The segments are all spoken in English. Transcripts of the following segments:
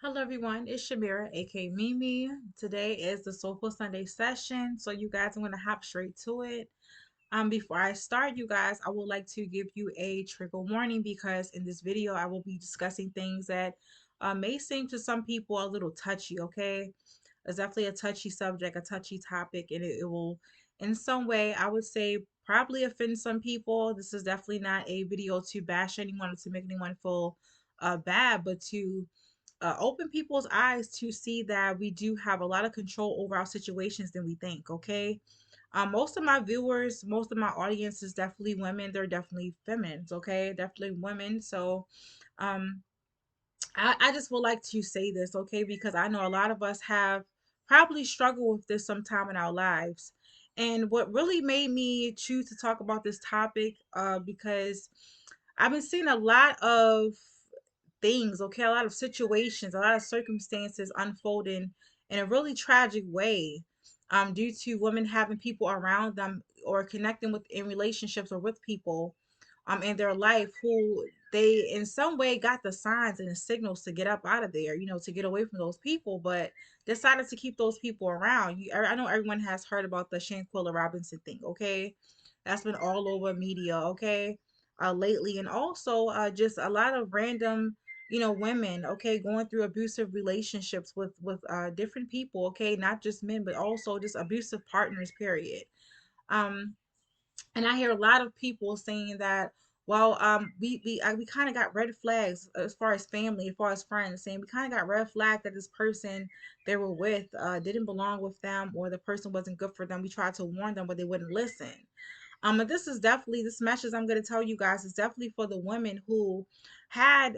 Hello everyone, it's Shamira, aka Mimi. Today is the Soulful Sunday session, so you guys, I'm gonna hop straight to it. Before I start, you guys, I would like to give you a trigger warning because in this video I will be discussing things that may seem to some people a little touchy. Okay, it's definitely a touchy subject, a touchy topic, and it will, in some way, I would say, probably offend some people. This is definitely not a video to bash anyone or to make anyone feel bad, but to open people's eyes to see that we do have a lot of control over our situations than we think. Okay. Most of my viewers, most of my audience is definitely women. They're definitely feminines. Okay. Definitely women. So, um, I just would like to say this. Okay. Because I know a lot of us have probably struggled with this sometime in our lives. And what really made me choose to talk about this topic, because I've been seeing a lot of things, okay, a lot of situations, a lot of circumstances unfolding in a really tragic way, due to women having people around them or connecting with in relationships or with people in their life who they in some way got the signs and the signals to get up out of there, to get away from those people, but decided to keep those people around. I know everyone has heard about the Shanquilla Robinson thing, okay? That's been all over media, okay, lately. And also just a lot of random, women, okay, going through abusive relationships with different people, okay, not just men, but also just abusive partners, period. Um, and I hear a lot of people saying that, well, we kind of got red flags as far as family, as far as friends, saying we kind of got red flag that this person they were with didn't belong with them, or the person wasn't good for them. We tried to warn them, but they wouldn't listen. And this is definitely, this message I'm going to tell you guys is definitely for the women who had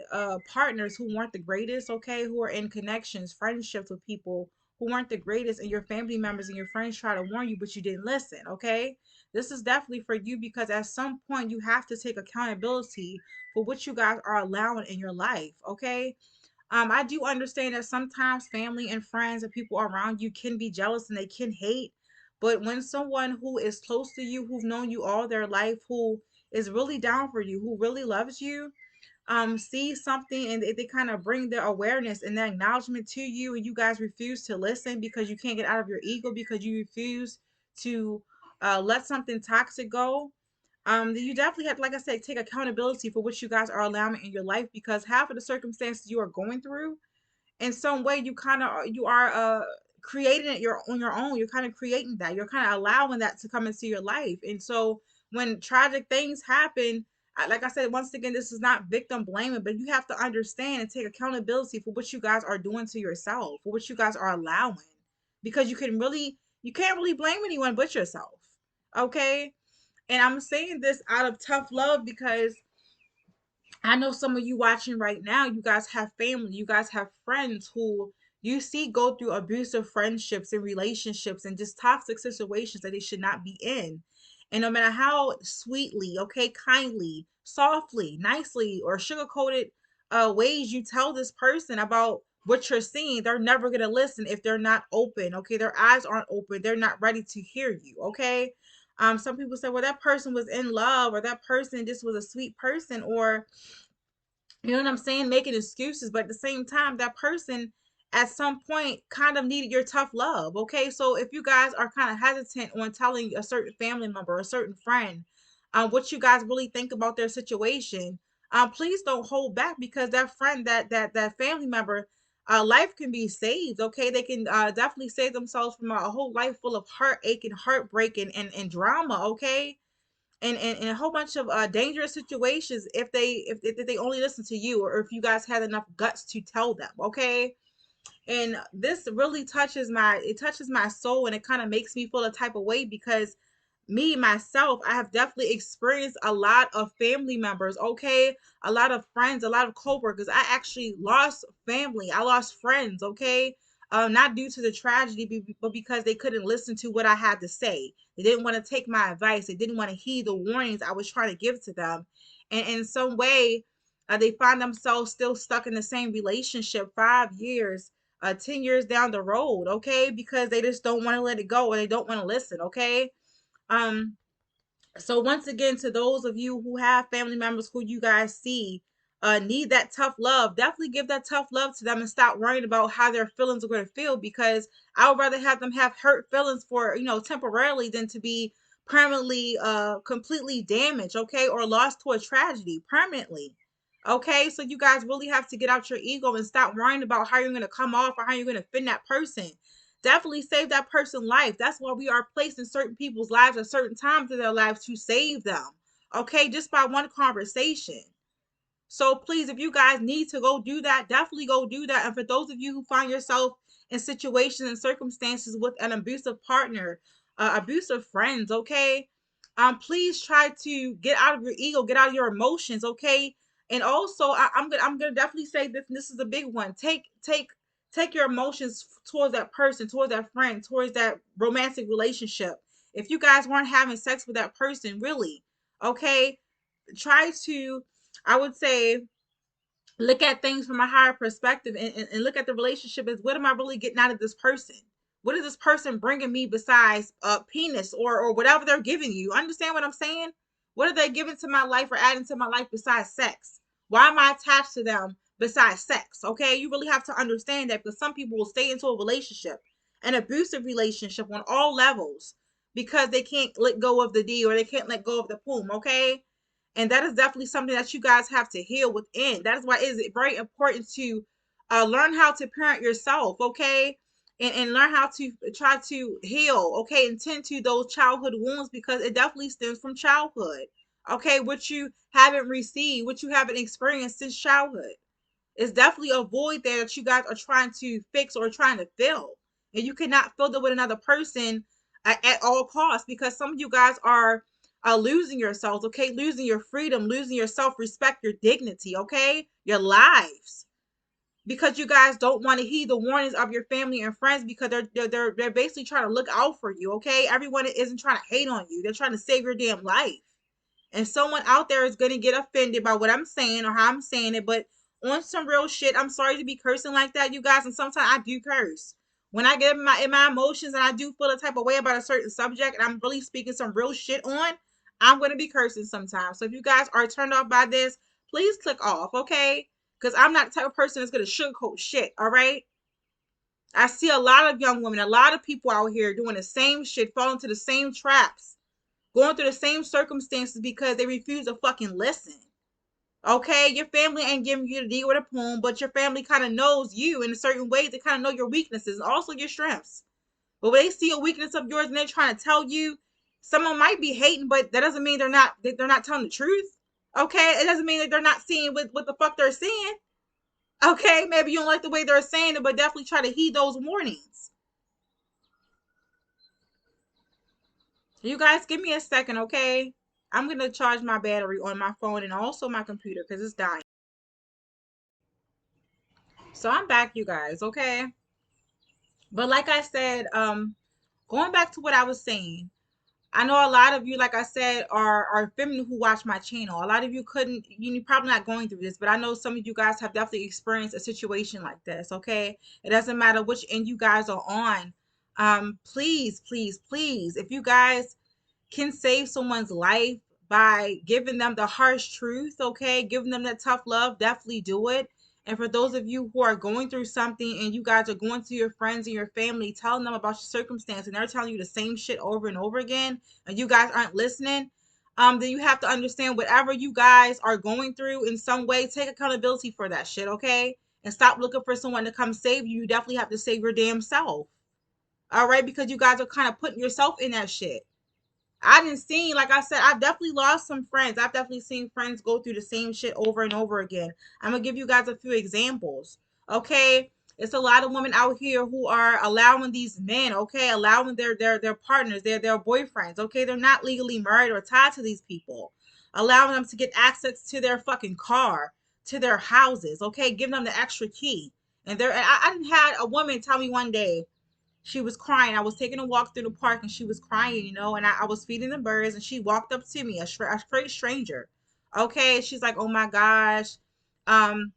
partners who weren't the greatest, okay, who are in connections, friendships with people who weren't the greatest, and your family members and your friends try to warn you, but you didn't listen, okay? This is definitely for you because at some point you have to take accountability for what you guys are allowing in your life, okay? I do understand that sometimes family and friends and people around you can be jealous and they can hate. But when someone who is close to you, who've known you all their life, who is really down for you, who really loves you, sees something and they kind of bring their awareness and their acknowledgement to you, and you guys refuse to listen because you can't get out of your ego, because you refuse to let something toxic go, then you definitely have, like I said, take accountability for what you guys are allowing in your life, because half of the circumstances you are going through in some way you are creating it on your own. You're kind of creating that, you're kind of allowing that to come into your life. And so when tragic things happen, like I said, once again, this is not victim blaming, but you have to understand and take accountability for what you guys are doing to yourself, for what you guys are allowing, because you can't really blame anyone but yourself, okay? And I'm saying this out of tough love because I know some of you watching right now, you guys have family, you guys have friends who you see go through abusive friendships and relationships and just toxic situations that they should not be in. And no matter how sweetly, okay, kindly, softly, nicely, or sugar-coated ways you tell this person about what you're seeing, they're never going to listen if they're not open, okay? Their eyes aren't open. They're not ready to hear you, okay? Some people say, well, that person was in love, or that person just was a sweet person, or you know what I'm saying, making excuses. But at the same time, that person at some point kind of needed your tough love. Okay. So if you guys are kind of hesitant on telling a certain family member, a certain friend, what you guys really think about their situation, please don't hold back, because that friend, that family member, life can be saved. Okay. They can definitely save themselves from a whole life full of heartache and heartbreak and drama. Okay, and a whole bunch of dangerous situations if they only listen to you, or if you guys had enough guts to tell them, okay? And this really touches my soul, and it kind of makes me feel a type of way because me myself, I have definitely experienced a lot of family members, okay, a lot of friends, a lot of coworkers. I actually lost family, I lost friends, okay, not due to the tragedy, but because they couldn't listen to what I had to say. They didn't want to take my advice, they didn't want to heed the warnings I was trying to give to them. And in some way, they find themselves still stuck in the same relationship 5 years, 10 years down the road, okay, because they just don't want to let it go, or they don't want to listen, okay? um so once again, to those of you who have family members who you guys see need that tough love, definitely give that tough love to them and stop worrying about how their feelings are going to feel, because I would rather have them have hurt feelings for, temporarily, than to be permanently completely damaged, okay, or lost to a tragedy permanently. Okay, so you guys really have to get out your ego and stop worrying about how you're going to come off or how you're going to offend that person. Definitely save that person's life. That's why we are placed in certain people's lives at certain times of their lives, to save them. Okay, just by one conversation. So please, if you guys need to go do that, definitely go do that. And for those of you who find yourself in situations and circumstances with an abusive partner, abusive friends, okay, please try to get out of your ego, get out of your emotions, okay. And also, I'm gonna definitely say this. And this is a big one. Take your emotions towards that person, towards that friend, towards that romantic relationship. If you guys weren't having sex with that person, really, okay, try to, I would say, look at things from a higher perspective, and look at the relationship as, what am I really getting out of this person? What is this person bringing me besides a penis or whatever they're giving you? Understand what I'm saying? What are they giving to my life or adding to my life besides sex? Why am I attached to them besides sex? Okay, you really have to understand that, because some people will stay into a relationship, an abusive relationship on all levels, because they can't let go of the D, or they can't let go of the poom. Okay, and that is definitely something that you guys have to heal within. That is why it is very important to learn how to parent yourself, okay, and learn how to try to heal, okay, and tend to those childhood wounds, because it definitely stems from childhood, okay, what you haven't received, what you haven't experienced since childhood. It's definitely a void there that you guys are trying to fix or trying to fill. And you cannot fill it with another person at all costs, because some of you guys are losing yourselves, okay? Losing your freedom, losing your self respect, your dignity, okay? Your lives. Because you guys don't want to heed the warnings of your family and friends, because they're basically trying to look out for you, okay? Everyone isn't trying to hate on you. They're trying to save your damn life. And someone out there is going to get offended by what I'm saying or how I'm saying it. But on some real shit, I'm sorry to be cursing like that, you guys. And sometimes I do curse. When I get in my emotions and I do feel a type of way about a certain subject and I'm really speaking some real shit on, I'm going to be cursing sometimes. So if you guys are turned off by this, please click off, okay? Because I'm not the type of person that's going to sugarcoat shit, all right? I see a lot of young women, a lot of people out here doing the same shit, falling to the same traps, going through the same circumstances because they refuse to fucking listen. Okay, your family ain't giving you the D with a poem, but your family kind of knows you in a certain way. They kind of know your weaknesses and also your strengths. But when they see a weakness of yours and they're trying to tell you, someone might be hating, but that doesn't mean they're not telling the truth. Okay, it doesn't mean that they're not seeing what the fuck they're saying. Okay, maybe you don't like the way they're saying it, but definitely try to heed those warnings. You guys, give me a second, okay? I'm gonna charge my battery on my phone and also my computer because it's dying. So I'm back, you guys, okay? But like I said, going back to what I was saying, I know a lot of you, like I said, are feminine who watch my channel. A lot of you couldn't, you're probably not going through this, but I know some of you guys have definitely experienced a situation like this, okay? It doesn't matter which end you guys are on. Please, please, please, if you guys can save someone's life by giving them the harsh truth, okay? Giving them that tough love, definitely do it. And for those of you who are going through something and you guys are going to your friends and your family, telling them about your circumstance and they're telling you the same shit over and over again, and you guys aren't listening, then you have to understand whatever you guys are going through in some way, take accountability for that shit, okay? And stop looking for someone to come save you. You definitely have to save your damn self. All right? Because you guys are kind of putting yourself in that shit. I didn't see, like I said, I've definitely lost some friends. I've definitely seen friends go through the same shit over and over again. I'm gonna give you guys a few examples. Okay. It's a lot of women out here who are allowing these men, okay, allowing their partners, their boyfriends, okay, they're not legally married or tied to these people, allowing them to get access to their fucking car, to their houses, okay, giving them the extra key. And I didn't had a woman tell me one day, she was crying. I was taking a walk through the park and she was crying, and I was feeding the birds and she walked up to me, a straight stranger. Okay. She's like, oh my gosh. Um,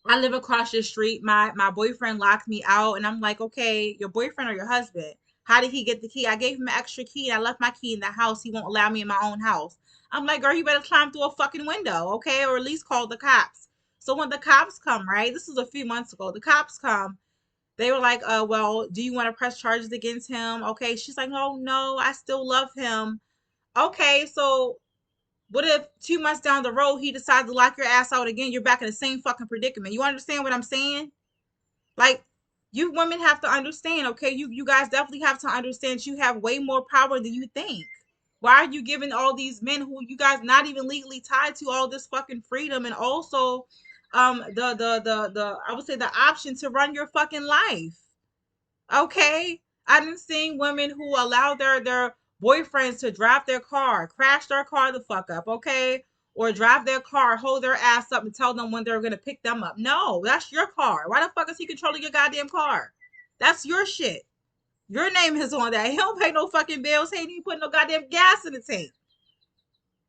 I live across the street. My boyfriend locked me out. And I'm like, okay, your boyfriend or your husband? How did he get the key? I gave him an extra key and I left my key in the house. He won't allow me in my own house. I'm like, girl, you better climb through a fucking window, okay? Or at least call the cops. So when the cops come, right? This was a few months ago. The cops come. They were like, well, do you want to press charges against him? Okay. She's like, oh no, I still love him. Okay, so what if 2 months down the road he decides to lock your ass out again? You're back in the same fucking predicament. You understand what I'm saying? Like, you women have to understand, okay? You guys definitely have to understand you have way more power than you think. Why are you giving all these men who you guys not even legally tied to all this fucking freedom, and also the I would say the option to run your fucking life? Okay. I done seen women who allow their boyfriends to drive their car, crash their car the fuck up, okay? Or drive their car, hold their ass up and tell them when they're gonna pick them up. No, that's your car. Why the fuck is he controlling your goddamn car? That's your shit. Your name is on that. He don't pay no fucking bills. He ain't even putting no goddamn gas in the tank.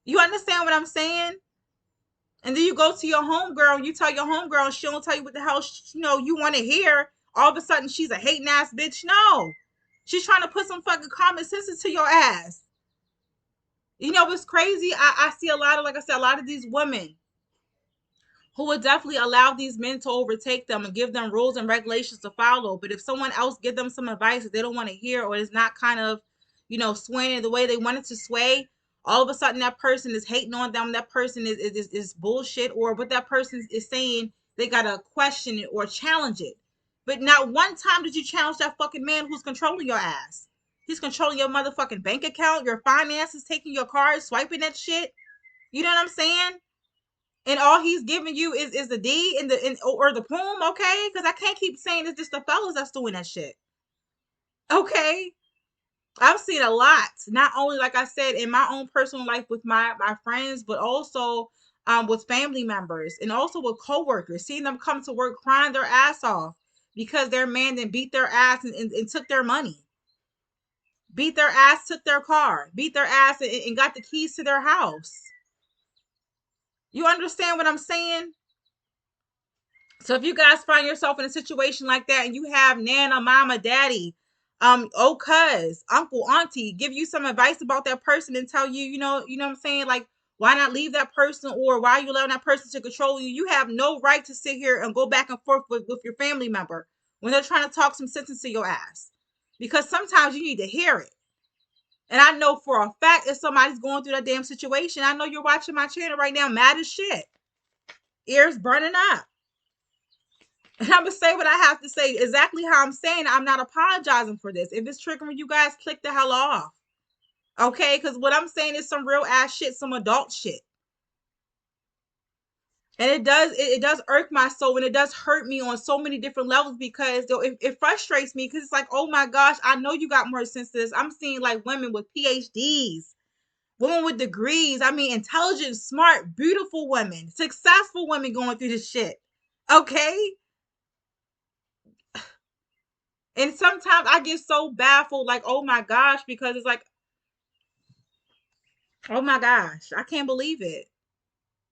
You understand what I'm saying? And then you go to your homegirl and you tell your homegirl and she don't tell you what the hell you want to hear. All of a sudden she's a hating ass bitch. No. She's trying to put some fucking common sense into your ass. You know what's crazy? I see a lot of, like I said, a lot of these women who would definitely allow these men to overtake them and give them rules and regulations to follow. But if someone else give them some advice that they don't want to hear, or is not kind of, swaying it the way they want it to sway, all of a sudden that person is hating on them. That person is bullshit, or what that person is saying, they gotta question it or challenge it. But not one time did you challenge that fucking man who's controlling your ass. He's controlling your motherfucking bank account, your finances, taking your card, swiping that shit. You know what I'm saying? And all he's giving you is the D or the poem, okay? Because I can't keep saying it's just the fellas that's doing that shit. Okay. I've seen a lot. Not only, like I said, in my own personal life with my friends, but also with family members and also with coworkers. Seeing them come to work crying their ass off because their man then beat their ass and took their money. Beat their ass, took their car, beat their ass and got the keys to their house. You understand what I'm saying? So if you guys find yourself in a situation like that and you have nana, mama, daddy, cuz, uncle, auntie, give you some advice about that person and tell you, what I'm saying? Like, why not leave that person, or why are you allowing that person to control you? You have no right to sit here and go back and forth with your family member when they're trying to talk some sense into your ass. Because sometimes you need to hear it. And I know for a fact if somebody's going through that damn situation, I know you're watching my channel right now, mad as shit. Ears burning up. And I'm going to say what I have to say exactly how I'm saying. I'm not apologizing for this. If it's triggering you guys, click the hell off. Okay? Because what I'm saying is some real ass shit, some adult shit. And it does irk my soul, and it does hurt me on so many different levels, because it frustrates me, because it's like, oh my gosh, I know you got more sense to this. I'm seeing like women with PhDs, women with degrees. I mean, intelligent, smart, beautiful women, successful women going through this shit. Okay? And sometimes I get so baffled, like, oh my gosh, because it's like, oh my gosh, I can't believe it.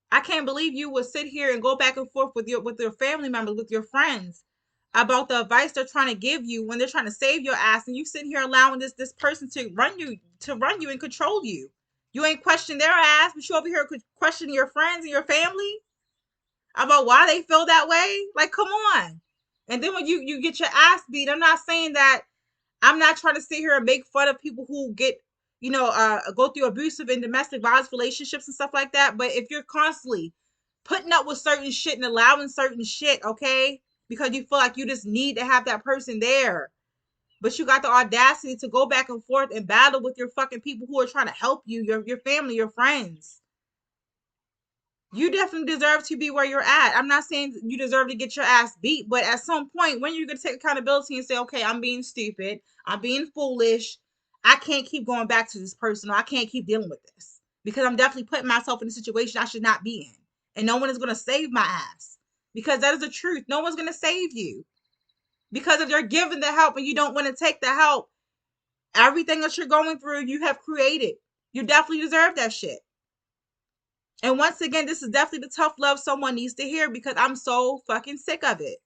I can't believe you would sit here and go back and forth with your family members, with your friends, about the advice they're trying to give you when they're trying to save your ass, and you sit here allowing this person to run you and control you. You ain't questioning their ass, but you over here questioning your friends and your family about why they feel that way. Like, come on. And then when you get your ass beat, I'm not saying that. I'm not trying to sit here and make fun of people who go through abusive and domestic violence relationships and stuff like that. But if you're constantly putting up with certain shit and allowing certain shit, okay, because you feel like you just need to have that person there, but you got the audacity to go back and forth and battle with your fucking people who are trying to help you, your family, your friends. You definitely deserve to be where you're at. I'm not saying you deserve to get your ass beat, but at some point, when you're going to take accountability and say, okay, I'm being stupid, I'm being foolish, I can't keep going back to this person, or I can't keep dealing with this, because I'm definitely putting myself in a situation I should not be in. And no one is going to save my ass, because that is the truth. No one's going to save you, because if you're given the help and you don't want to take the help, everything that you're going through, you have created. You definitely deserve that shit. And once again, this is definitely the tough love someone needs to hear, because I'm so fucking sick of it.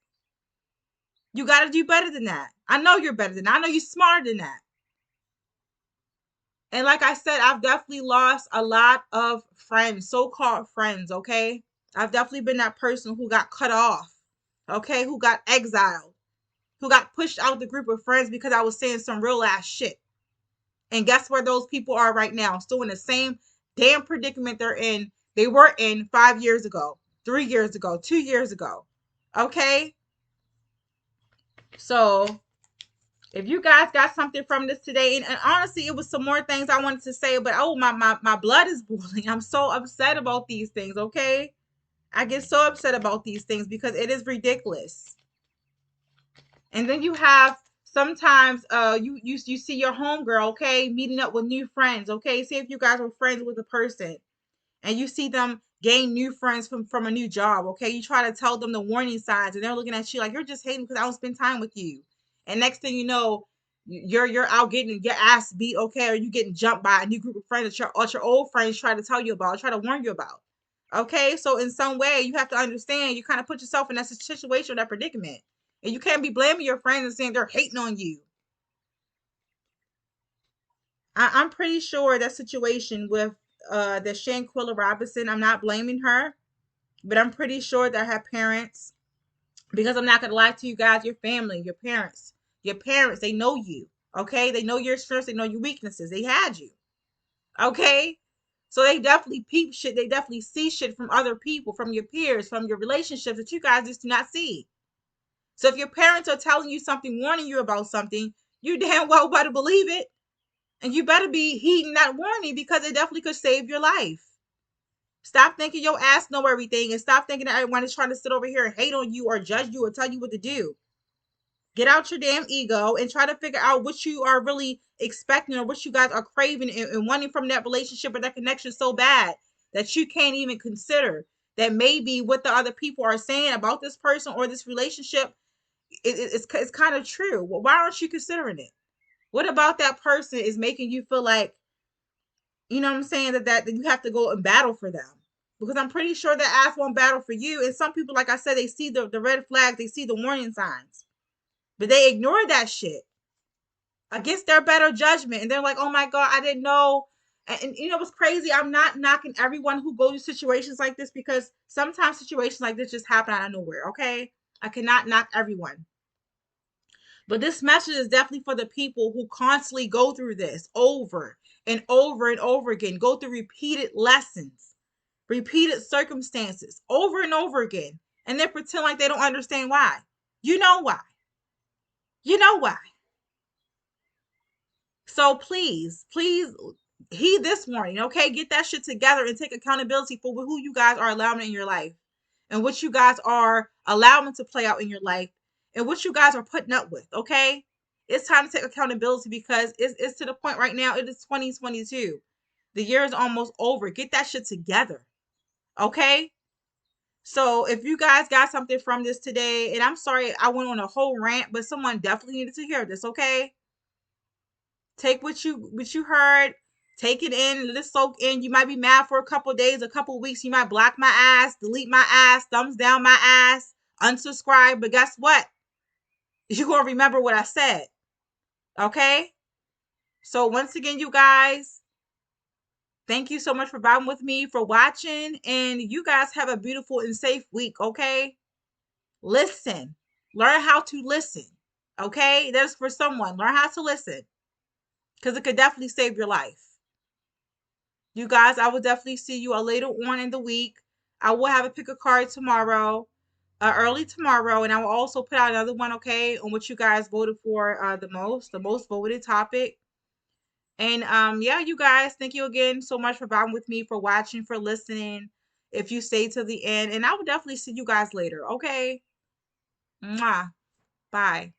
You got to do better than that. I know you're better than that. I know you're smarter than that. And like I said, I've definitely lost a lot of friends, so-called friends, okay? I've definitely been that person who got cut off, okay, who got exiled, who got pushed out the group of friends because I was saying some real ass shit. And guess where those people are right now? Still in the same damn predicament they were in 5 years ago, 3 years ago, 2 years ago. Okay? So if you guys got something from this today, and honestly, it was some more things I wanted to say, but oh my blood is boiling. I'm so upset about these things, okay? I get so upset about these things because it is ridiculous. And then you have sometimes you see your homegirl, okay, meeting up with new friends, okay? Say if you guys were friends with a person and you see them gain new friends from a new job, okay? You try to tell them the warning signs and they're looking at you like you're just hating because I don't spend time with you. And next thing you know, you're out getting your ass beat, okay, or you getting jumped by a new group of friends that your old friends try to tell you about, try to warn you about. Okay, so in some way you have to understand you kind of put yourself in that situation, that predicament. And you can't be blaming your friends and saying they're hating on you. I'm pretty sure that situation with the Shanquilla Robinson, I'm not blaming her, but I'm pretty sure that her parents, because I'm not gonna lie to you guys, your family, your parents, they know you. Okay, they know your strengths, they know your weaknesses. They had you. Okay, so they definitely peep shit. They definitely see shit from other people, from your peers, from your relationships that you guys just do not see. So if your parents are telling you something, warning you about something, you damn well better believe it. And you better be heeding that warning because it definitely could save your life. Stop thinking your ass know everything and stop thinking that everyone is trying to sit over here and hate on you or judge you or tell you what to do. Get out your damn ego and try to figure out what you are really expecting or what you guys are craving and wanting from that relationship or that connection so bad that you can't even consider that maybe what the other people are saying about this person or this relationship it's kind of true. Well, why aren't you considering it? What about that person is making you feel like, you know what I'm saying, that you have to go and battle for them? Because I'm pretty sure that ass won't battle for you. And some people, like I said, they see the red flags, they see the warning signs, but they ignore that shit against their better judgment. And they're like, oh my God, I didn't know. And you know what's crazy? I'm not knocking everyone who goes to situations like this because sometimes situations like this just happen out of nowhere, okay? I cannot knock everyone. But this message is definitely for the people who constantly go through this over and over and over again, go through repeated lessons, repeated circumstances over and over again, and then pretend like they don't understand why. You know why. You know why. So please heed this warning, okay? Get that shit together and take accountability for who you guys are allowing in your life and what you guys are allowing to play out in your life and what you guys are putting up with, okay? It's time to take accountability because it's to the point right now. It is 2022. The year is almost over. Get that shit together, okay? So if you guys got something from this today, and I'm sorry I went on a whole rant, but someone definitely needed to hear this, okay? Take what you heard, take it in, let it soak in. You might be mad for a couple days, a couple weeks. You might block my ass, delete my ass, thumbs down my ass, unsubscribe. But guess what? You're gonna remember what I said. Okay? So once again, you guys, thank you so much for vibing with me, for watching, and you guys have a beautiful and safe week, okay? Listen. Learn how to listen. Okay? That's for someone. Learn how to listen. Because it could definitely save your life. You guys, I will definitely see you later on in the week. I will have a pick a card tomorrow, early tomorrow, and I will also put out another one, okay, on what you guys voted for the most voted topic. And yeah, you guys, thank you again so much for vibing with me, for watching, for listening. If you stay to the end, and I will definitely see you guys later, okay? Mwah. Bye.